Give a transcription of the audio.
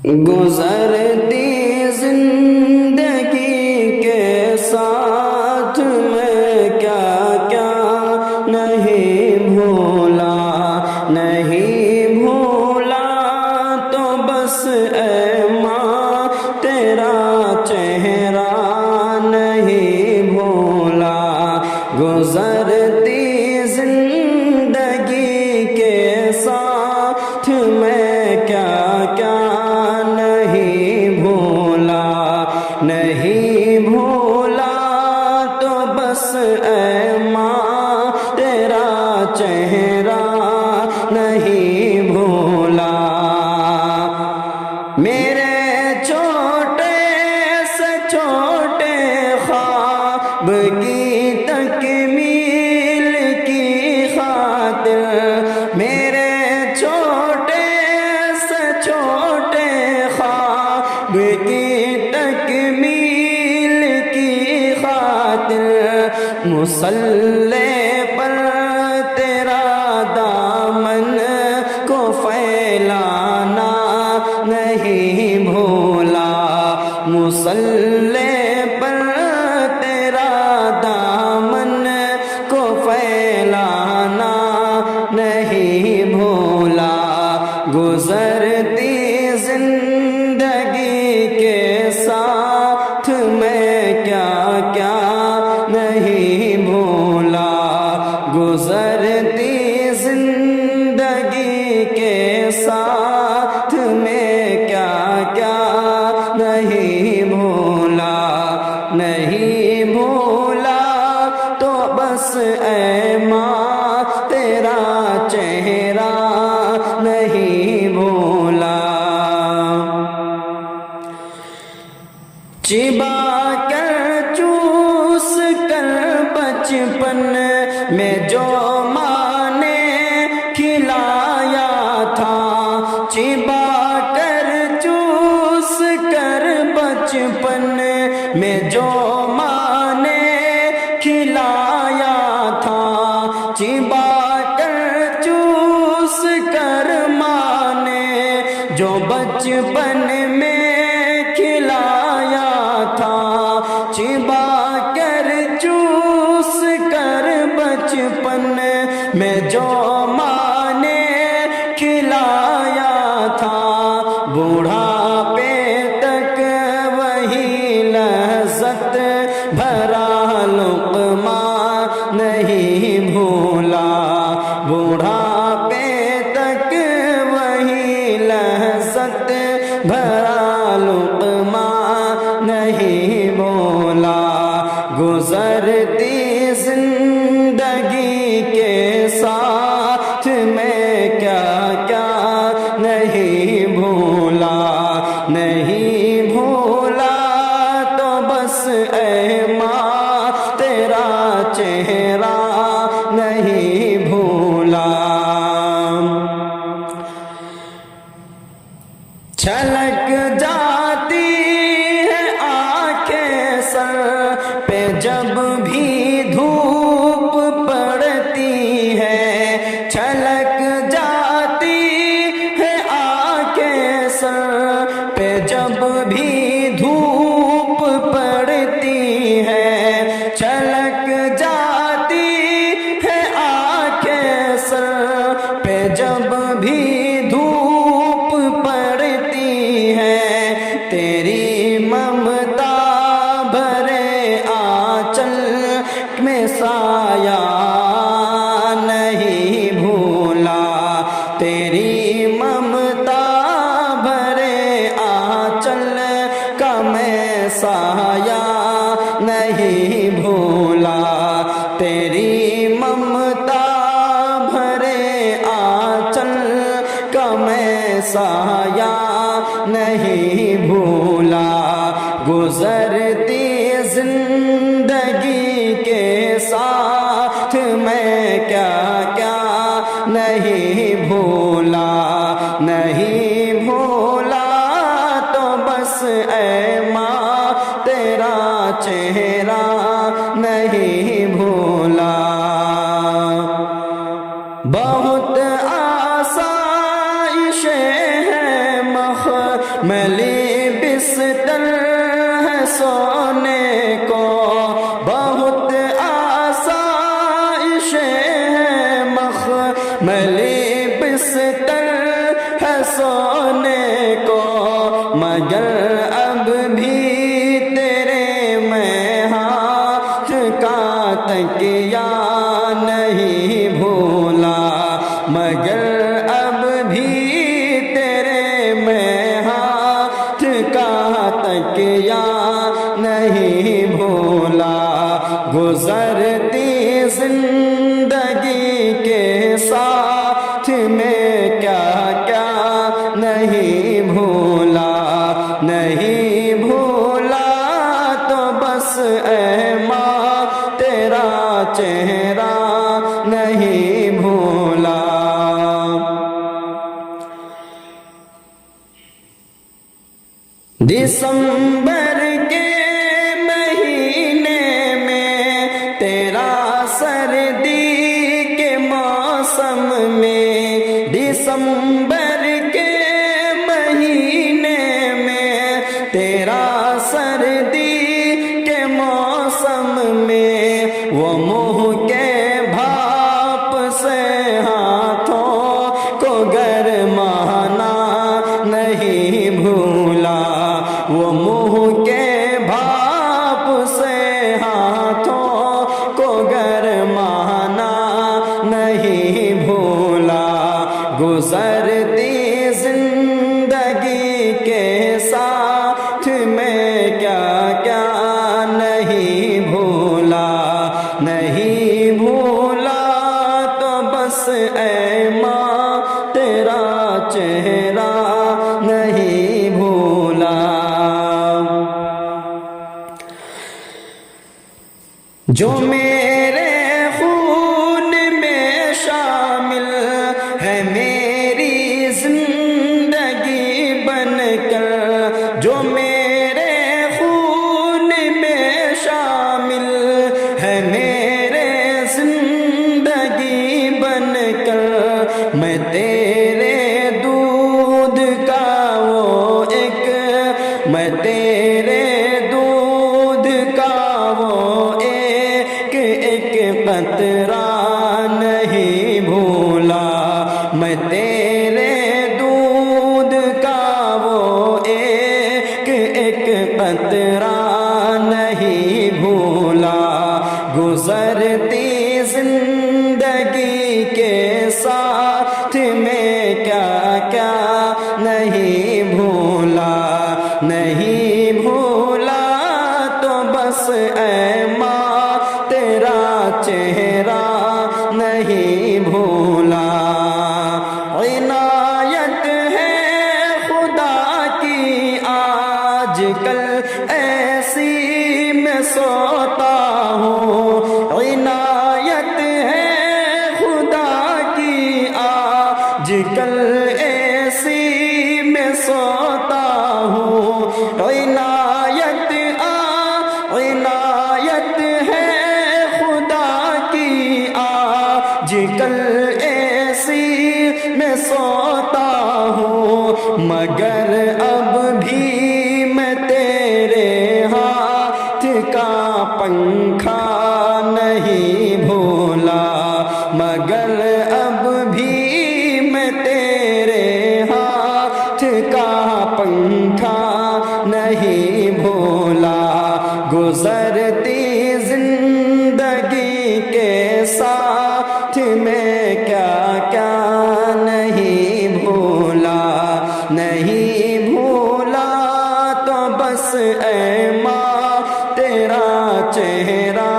گزرتی زندگی کے ساتھ میں کیا کیا نہیں بھولا تو بس اے ماں تیرا چہرہ نہیں بھولا گزرتی زندگی کے ساتھ میں کیا کیا نہیں بھولا تو بس اے ماں تیرا چہرہ نہیں بھولا میرے چھوٹے سے چھوٹے خواب کی تکمیل کی خاطر میرے چھوٹے سے چھوٹے خواب کی تکمیل کی خاطر مصلی پر تیرا دامن کو پھیلانا نہیں بھولا مصلی پر تیرا دامن کو پھیلانا نہیں بھولا گزرتی زندگی کے ساتھ میں کیا کیا نہیں بھولا گزرتی زندگی کے ساتھ میں کیا کیا نہیں بھولا تو بس اے ماں تیرا چہرہ نہیں بھولا چبا کر چوس کر بچپن میں جو ماں نے کھلایا تھا چبا کر چوس کر بچپن میں جو ماں نے کھلایا تھا چبا کر چوس کر ماں نے جو بچپن میں کھلایا تھا چبا کر چوس کر بچپن میں جو ماں نے کھلایا تھا بوڑھاپے تک وہی لذت بھرا لقمہ نہیں بھولا بوڑھاپے تک وہی لذت بھرا لقمہ نہیں بھولا گزرتی زندگی کے ساتھ میں کیا کیا نہیں بھولا تو بس اے ماں تیرا چہرہ نہیں بھولا چھلک جاتی ہے آنکھیں سر پہ جب بھی دھوپ پڑتی ہے چھلک جاتی ہے آنکھیں سر پہ جب بھی دھوپ پڑتی ہے چھلک جاتی ہے آنکھیں سر پہ جب بھی دھوپ پڑتی ہے تیری ممتا بھرے آنچل میں سایہ نہیں بھولا تیری ممتا بھرے آنچل کا میں سایہ نہیں بھولا تیری ممتا بھرے آنچل کا میں سایہ نہیں بھولا گزرتی زندگی کے ساتھ میں کیا کیا نہیں بھولا تو بس اے ماں تیرا چہرہ نہیں بھولا بہت آسائشیں ہیں مخملی بستر ہے سونے کو، بہت آسائش ہے مخملی بستر ہے سونے کو، مگر اب بھی تیرے میں ہاتھ کا تکیہ نہیں بھولا، مگر اب بھی تیرے میں ہاتھ کا تکیہ نہیں بھولا، گزرتی زندگی کے ساتھ میں کیا کیا نہیں بھولا، نہیں بھولا تو بس اے ماں تیرا چہرہ نہیں بھولا۔ دسمبر کے مہینے میں تیرا سردی کے موسم میں، دسمبر کے مہینے میں تیرا سردی کے موسم میں، وہ منہ کے بھاپ سے ہاتھوں کو گرمانا نہیں بھولا، وہ منہ کے بھاپ سے ہاتھوں کو گرمانا نہیں بھولا، گزرتی زندگی کے ساتھ میں کیا کیا نہیں بھولا، نہیں بھولا تو بس اے ماں تیرا چہرہ نہیں بھولا۔ جو میرے خون میں شامل ہے میری زندگی بن کر، جو میرے خون میں شامل ہے میرے زندگی بن کر، میں تیرے دودھ کا وہ ایک، میں تیرے دودھ کا وہ ایک قطرہ نہیں بھولا، میں تیرے دودھ کا وہ ایک قطرہ نہیں بھولا، گزرتی زندگی کے ساتھ میں کیا کیا نہیں بھولا، نہیں بھولا تو بس اے ماں تیرا چہرہ نہیں بھولا۔ عنایت ہے خدا کی آج کل ایسی میں سوتا ہوں، عنایت ہے خدا کی آج کل ایسی میں سوتا ہوں، عنایت ہے خدا کی آج کل ایسی میں سوتا ہوں، مگر اب بھی میں تیرے ہاتھ کا پنکھا نہیں بھولا، مگر اب بھی میں تیرے ہاتھ کا پنکھا نہیں بھولا، گزرتی زندگی کے ساتھ میں کیا کیا نہیں بھولا، نہیں بھولا تو بس اے ماں تیرا چہرہ